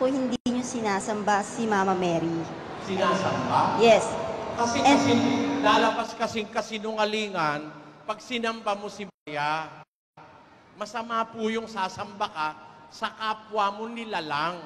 po hindi niyo sinasamba si Mama Mary? Sinasamba? Yes. Kasi lalabas kasing kasinungalingan pag sinamba mo si Maria. Masama po yung sasamba ka sa kapwa mo nilalang.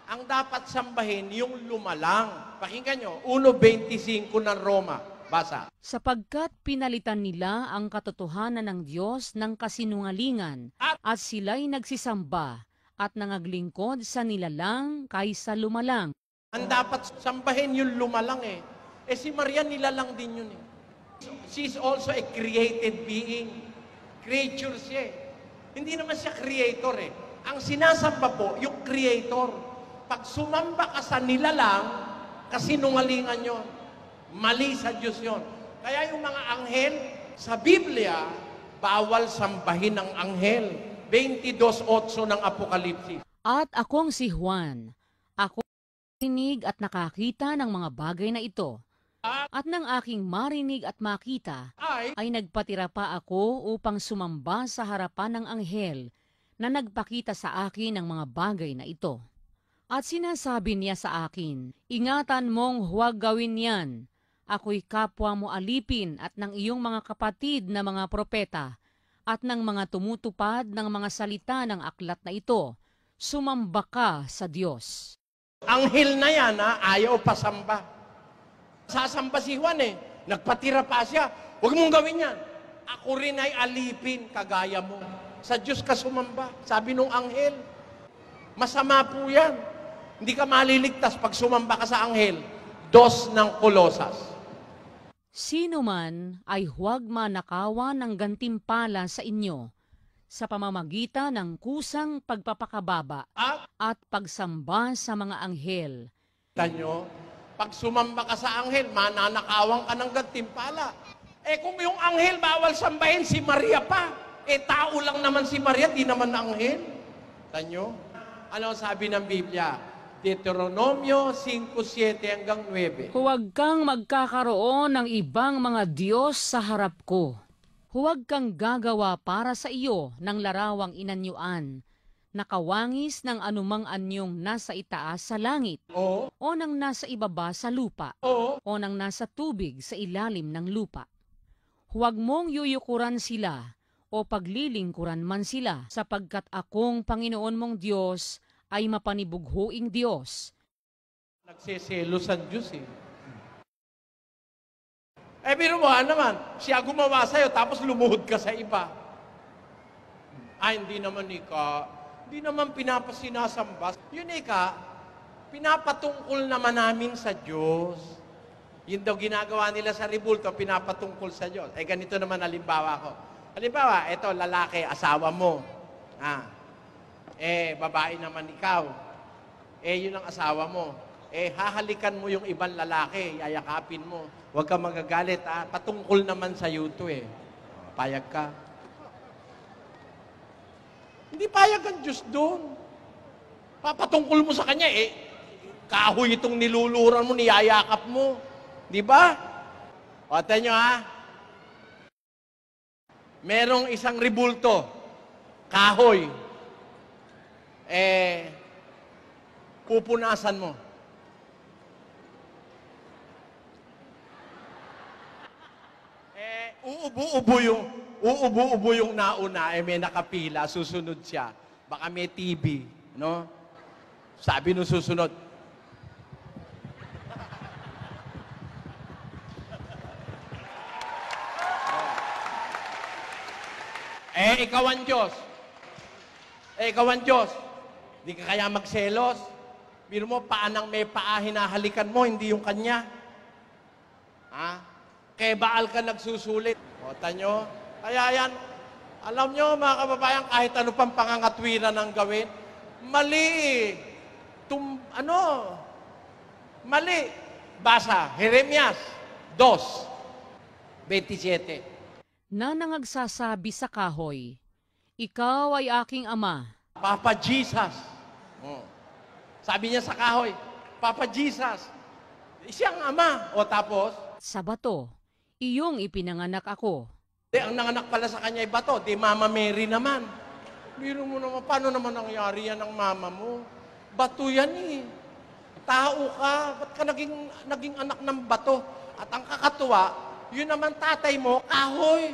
Ang dapat sambahin yung lumalang. Pakinggan nyo, 1.25 ng Roma. Basa. Sapagkat pinalitan nila ang katotohanan ng Diyos ng kasinungalingan at sila'y nagsisamba at nangaglingkod sa nilalang kaysa lumalang. Ang dapat sambahin yung lumalang eh. Eh si Maria nilalang din yun eh. She's also a created being. Creature siya eh. Hindi naman siya creator eh. Ang sinasamba po, yung creator. Pag sumamba ka sa nilalang, kasinungalingan yun. Mali sa Diyos yun. Kaya yung mga anghel, sa Biblia, bawal sambahin ng anghel. 22:8 ng Apokalipsis. At akong si Juan, ako marinig at nakakita ng mga bagay na ito. At ng aking marinig at makita, ay nagpatira pa ako upang sumamba sa harapan ng anghel na nagpakita sa akin ng mga bagay na ito. At sinasabi niya sa akin, ingatan mong huwag gawin yan. Ako'y kapwa mo alipin at ng iyong mga kapatid na mga propeta at ng mga tumutupad ng mga salita ng aklat na ito. Sumamba ka sa Diyos. Anghel na yan, ayaw pasamba. Sasamba si Juan eh. Nagpatira pa siya. Huwag mong gawin yan. Ako rin ay alipin, kagaya mo. Sa Diyos ka sumamba. Sabi nung anghel. Masama po yan. Hindi ka maliligtas pag sumamba ka sa anghel. 2 ng Kolosas. Sino man ay huwag manakawan ng gantimpala sa inyo sa pamamagitan ng kusang pagpapakababa at pagsamba sa mga anghel. Tanyo, pag sumamba ka sa anghel, mananakawan ka ng gantimpala. Eh kung yung anghel bawal sambahin, si Maria pa. Eh tao lang naman si Maria, di naman anghel. Tanyo, ano sabi ng Biblia? Deuteronomio 5:7 hanggang 9. Huwag kang magkakaroon ng ibang mga Diyos sa harap ko. Huwag kang gagawa para sa iyo ng larawang inanyuan, nakawangis ng anumang anyong nasa itaas sa langit, o ng nasa ibaba sa lupa, o ng nasa tubig sa ilalim ng lupa. Huwag mong yuyukuran sila, o paglilingkuran man sila, sapagkat akong Panginoon mong Diyos ay mapanibughuing Diyos. Nagseselos ang Diyos eh. Eh, biro mo naman, siya gumawa sa'yo, tapos lumuhod ka sa iba. Ay, hindi naman hindi naman pinapasinasamba. Yun pinapatungkol naman namin sa Diyos. Yun daw ginagawa nila sa ribulto, pinapatungkol sa Diyos. Eh, ganito naman halimbawa ko. Halimbawa, eto, lalaki, asawa mo. Eh, babae naman ikaw. Eh, yun ang asawa mo. Eh, hahalikan mo yung ibang lalaki, yayakapin mo. Huwag ka magagalit, patungkol naman sa iyo to eh. Payag ka. Hindi payag ang Diyos doon. Papatungkol mo sa Kanya eh. Kahoy itong niluluran mo, niyayakap mo. Di ba? O, tayo nyo merong isang ribulto, kahoy. Pupunasan mo. Uubo-ubo yung nauna, may nakapila, susunod siya. Baka may TV, no? Sabi nung susunod, ikaw ang Diyos. Ikaw ang Diyos. Hindi ka kaya magselos. Biro mo, paanang may paa hinahalikan mo, hindi yung kanya. Kay Baal ka nagsusulit. O, tanyo. Kaya yan, alam nyo mga kababayan, kahit ano pang pangangatwiran ang gawin, mali. Mali. Basa, Jeremias 2:27. Na nangagsasabi sa kahoy, ikaw ay aking ama. Papa Jesus. Sabi niya sa kahoy, Papa Jesus. Siyang ama. O tapos? Sa bato, iyong ipinanganak ako. Ang nanganak pala sa kanya ay bato. Di Mama Mary naman. Biro mo naman, paano naman nangyari yan ng mama mo? Bato yan eh. Tao ka, ba't ka naging anak ng bato? At ang kakatuwa, yun naman tatay mo, kahoy.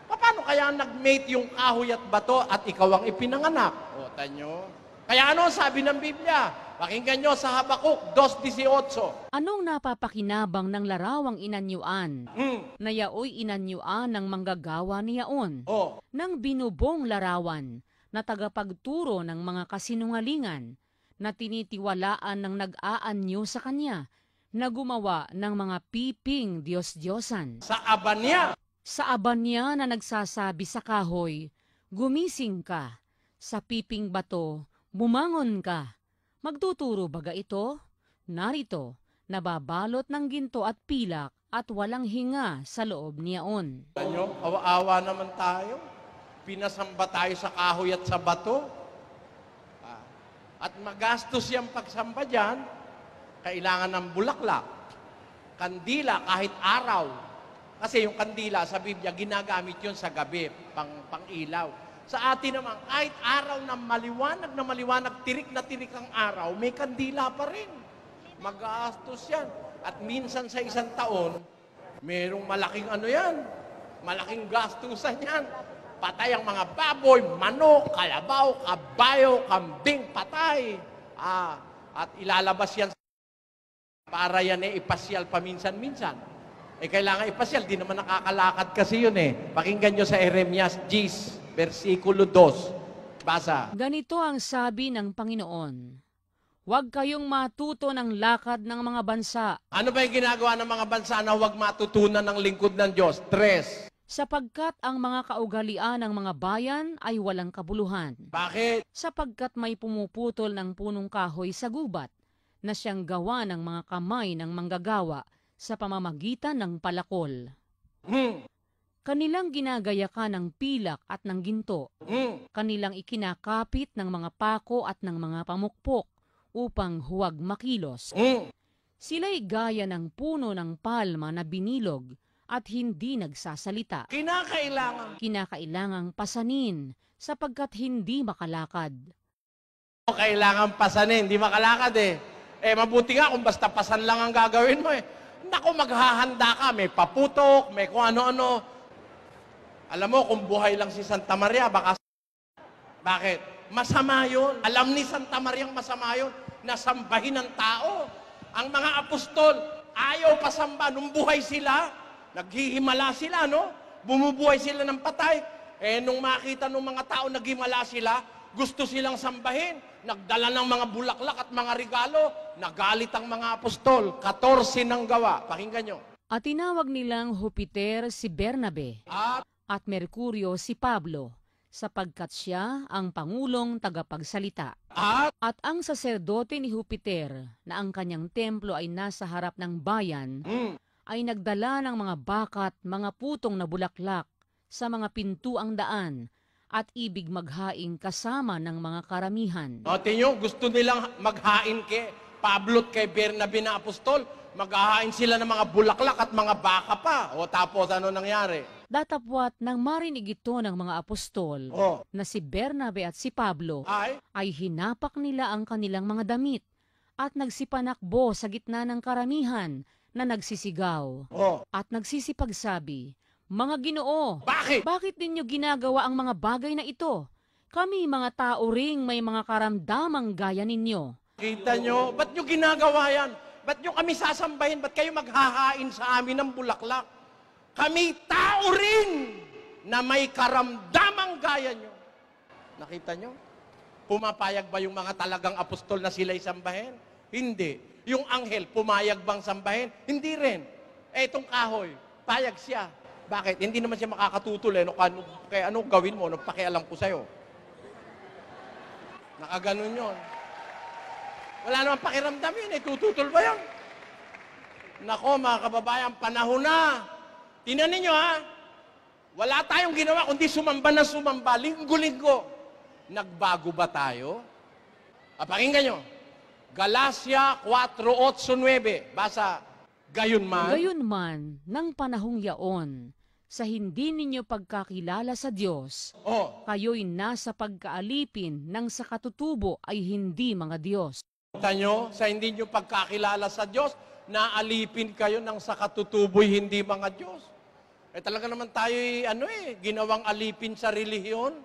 Paano kaya nag-mate yung kahoy at bato at ikaw ang ipinanganak? O, tanyo. Kaya ano ang sabi ng Biblia? Pakinggan nyo sa Habakuk 2:18. Anong napapakinabang ng larawang inanyuan? Na yaoy inanyuan ng manggagawa ni yaon. Oh. Nang binubong larawan na tagapagturo ng mga kasinungalingan na tinitiwalaan ng nag-aanyo sa kanya na gumawa ng mga piping Diyos-Diyosan. Sa aban niya. Sa aban niya na nagsasabi sa kahoy, gumising ka. Sa piping bato, bumangon ka. Magtuturo baga ito? Narito, nababalot ng ginto at pilak at walang hinga sa loob niyaon. Tanyo, awa-awa naman tayo. Pinasamba tayo sa kahoy at sa bato. At magastos yung pagsamba dyan, kailangan ng bulaklak, kandila kahit araw. Kasi yung kandila sa Biblia, ginagamit yun sa gabi, pang-ilaw. Sa atin naman, kahit araw na maliwanag, tirik na tirik ang araw, may kandila pa rin. Magastos yan. At minsan sa isang taon, merong malaking malaking gastusan yan. Patay ang mga baboy, manok, kalabaw, kabayo, kambing, patay. At ilalabas yan para yan ipasyal paminsan-minsan. Kailangan ipasyal, di naman nakakalakad kasi yun Pakinggan nyo sa Jeremias 10, versikulo 2. Basa. Ganito ang sabi ng Panginoon, huwag kayong matuto ng lakad ng mga bansa. Ano ba yung ginagawa ng mga bansa na huwag matutunan ng lingkod ng Diyos? 3. Sapagkat ang mga kaugalian ng mga bayan ay walang kabuluhan. Bakit? Sapagkat may pumuputol ng punong kahoy sa gubat na siyang gawa ng mga kamay ng manggagawa sa pamamagitan ng palakol. Kanilang ginagayakan ng pilak at ng ginto. Kanilang ikinakapit ng mga pako at ng mga pamukpok upang huwag makilos. Sila'y gaya ng puno ng palma na binilog at hindi nagsasalita. Kinakailangang pasanin sapagkat hindi makalakad. Kailangan pasanin, hindi makalakad mabuti nga kung basta pasan lang ang gagawin mo Naku, maghahanda ka, may paputok, may kung ano-ano. Alam mo, kung buhay lang si Santa Maria, baka... Bakit? Masama yun. Alam ni Santa Maria masama yun, nasambahin ng tao. Ang mga apostol, ayaw pasamba nung buhay sila. Naghihimala sila, no? Bumubuhay sila ng patay. Nung makita ng mga tao naghimala sila, gusto silang sambahin. Nagdala ng mga bulaklak at mga regalo. Nagalit ang mga apostol. 14 ng gawa. Pakinggan nyo. At tinawag nilang Jupiter si Bernabe at Mercurio si Pablo, sapagkat siya ang pangulong tagapagsalita. At ang saserdote ni Jupiter, na ang kanyang templo ay nasa harap ng bayan, ay nagdala ng mga bakat, mga putong na bulaklak sa mga pintuang daan at ibig maghain kasama ng mga karamihan. Tingnan nyo, gusto nilang maghain kay Pablo at kay Bernabe na apostol. Maghahain sila ng mga bulaklak at mga baka pa. Tapos ano nangyari? Datapwat nang marinig ito ng mga apostol na si Bernabe at si Pablo ay hinapak nila ang kanilang mga damit at nagsipanakbo sa gitna ng karamihan na nagsisigaw at nagsisipagsabi, mga Ginoo, bakit ninyo ginagawa ang mga bagay na ito? Kami mga tao ring may mga karamdamang gaya ninyo. Kita nyo, ba't nyo ginagawa yan? Ba't nyo kami sasambahin? Ba't kayo maghahain sa amin ng bulaklak? Kami tao rin na may karamdamang gaya nyo. Nakita nyo? Pumapayag ba yung mga talagang apostol na sila'y sambahin? Hindi. Yung anghel, pumayag bang sambahin? Hindi rin. Itong kahoy, payag siya. Bakit? Hindi naman siya makakatutol kaya ano gawin mo? Pakialam ko sa'yo. Nakaganon yun. Wala naman pakiramdam yun. Tututol ba yun? Nako, mga kababayan, panahon na. Tingnan ninyo wala tayong ginawa kundi sumamba na sumamba, linggo-linggo. Nagbago ba tayo? Pakinggan nyo. Galacia 4:8-9. Basa. Gayunman, ng panahong yaon, sa hindi ninyo pagkakilala sa Diyos, Oh, kayo'y nasa pagkaalipin ng sa katutubo ay hindi mga Diyos. kita nyo, sa hindi nyo pagkakilala sa Diyos, naalipin kayo ng sa katutuboy hindi mga Diyos. Talaga naman tayo ginawang alipin sa relihiyon.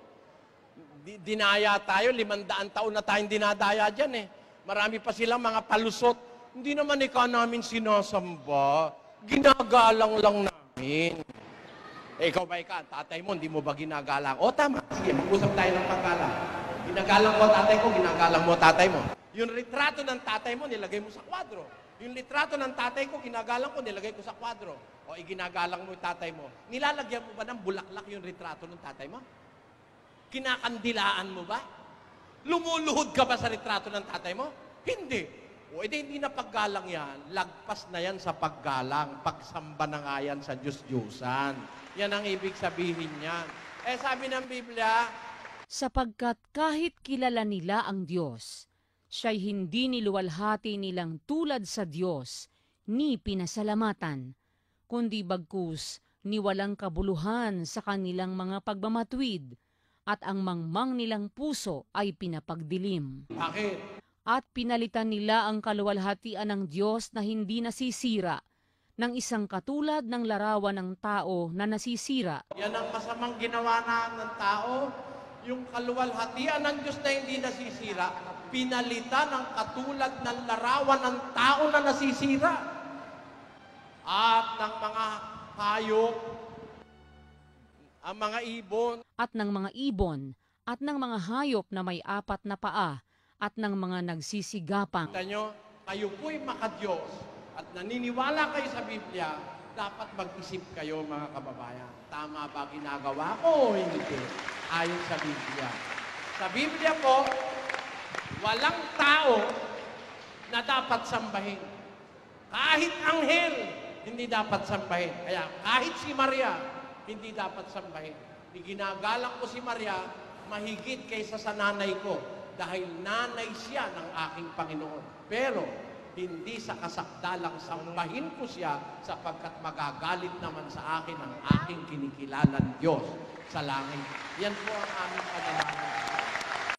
Dinaya tayo, 500 taon na tayong dinadaya dyan Marami pa silang mga palusot. Hindi naman ikaw namin sinasamba. Ginagalang lang namin. Ikaw ba tatay mo, hindi mo ba ginagalang? O tama, sige, mag-usap tayo ng paggalang. Ginagalang mo tatay ko, ginagalang mo tatay mo. Yung litrato ng tatay mo, nilagay mo sa kwadro. Yung litrato ng tatay ko, ginagalang ko, nilagay ko sa kwadro. O iginagalang mo yung tatay mo. Nilalagyan mo ba ng bulaklak yung litrato ng tatay mo? Kinakandilaan mo ba? Lumuluhod ka ba sa litrato ng tatay mo? Hindi. O edi hindi na paggalang yan. Lagpas na yan sa paggalang. Pagsamba na nga yan sa Diyos-Diyusan. Yan ang ibig sabihin niyan. Sabi ng Biblia, Sapagkat kahit kilala nila ang Diyos, siya'y hindi niluwalhati nilang tulad sa Diyos, ni pinasalamatan, kundi bagkus ni walang kabuluhan sa kanilang mga pagmamatwid, at ang mangmang nilang puso ay pinapagdilim. bakit? At pinalitan nila ang kaluwalhatian ng Diyos na hindi nasisira, ng isang katulad ng larawan ng tao na nasisira. Yan ang masamang ginawa ng tao. Yung kaluwalhatian ng Diyos na hindi nasisira, pinalitan ng katulad ng larawan ng tao na nasisira. At ng mga hayop, ang mga ibon, At ng mga ibon, at ng mga hayop na may 4 na paa, at ng mga nagsisigapang. kita nyo, kayo po'y makadiyos at naniniwala kayo sa Biblia, dapat mag-isip kayo mga kababayan. Tama ba ginagawa ko o hindi? Ayon sa Biblia. Sa Biblia po, walang tao na dapat sambahin. Kahit anghel, hindi dapat sambahin. Kaya kahit si Maria, hindi dapat sambahin. Ginagalang ko si Maria mahigit kaysa sa nanay ko dahil nanay siya ng aking Panginoon. Pero hindi sa kasakdalang sambahin ko siya sapagkat magagalit naman sa akin ang aking kinikilalang Diyos sa langit. Yan po ang aming pananalig.